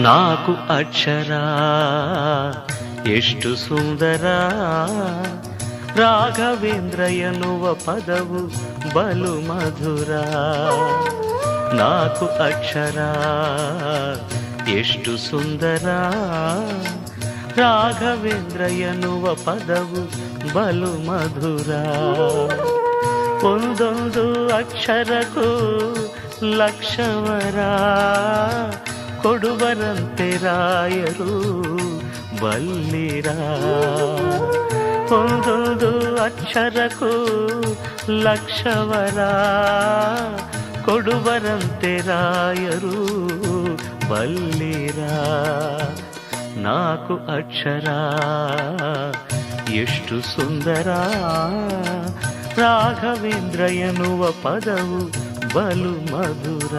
ನಾಲ್ಕು ಅಕ್ಷರ ಎಷ್ಟು ಸುಂದರ, ರಾಘವೇಂದ್ರ ಎನ್ನುವ ಪದವು ಬಲು ಮಧುರ. ನಾಲ್ಕು ಅಕ್ಷರ ಎಷ್ಟು ಸುಂದರ, ರಾಘವೇಂದ್ರ ಎನ್ನುವ ಪದವು ಬಲು ಮಧುರ. ಒಂದೊಂದು ಅಕ್ಷರಕ್ಕೂ ಲಕ್ಷವರ ಕೊಡುವರಂತೆ ರಾಯರು ಬಲ್ಲಿರ. ಒಂದೊಂದು ಅಕ್ಷರಕ್ಕೂ ಲಕ್ಷವರ ಕೊಡುವರಂತೆ ರಾಯರು ಬಲ್ಲಿರ. ನಾಲ್ಕು ಅಕ್ಷರ ಎಷ್ಟು ಸುಂದರ, ರಾಘವೇಂದ್ರ ಎನ್ನುವ ಪದವು ಬಲು ಮಧುರ.